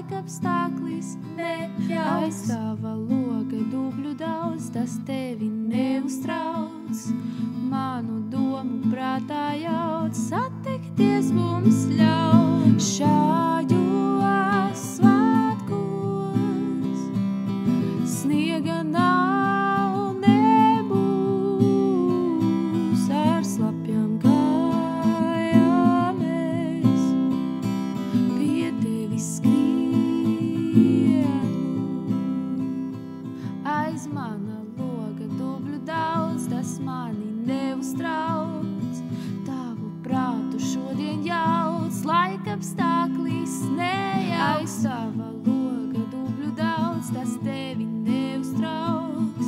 laikapstāklis neļaus. Tava loga dubļu daudz, tas tevi neuztrauc. Manu domu prātā jauc, satikties mums ļauj. Šajos svētkos sniega nav, nebūs, ar slapjām kājām es pie tevis skrienu. Aiz mana loga dubļu daudz, tas mani neuztrauc. Tavu prātu šodien jauc, laikapstāklis nejauc. Tava loga dubļu daudz, tas tevi neuztrauc.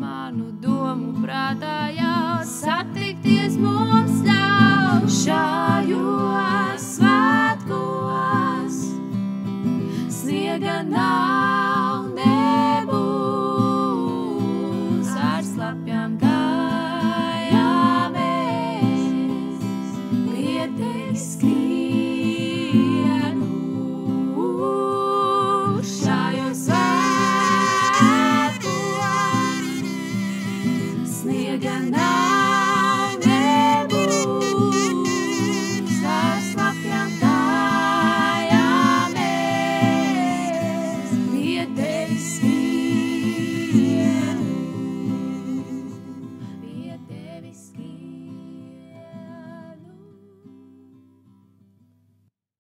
Manu domu prātā jauc, satikties mums ļauj. Šajos svētkos sniega nav, nebūs, ar slapjām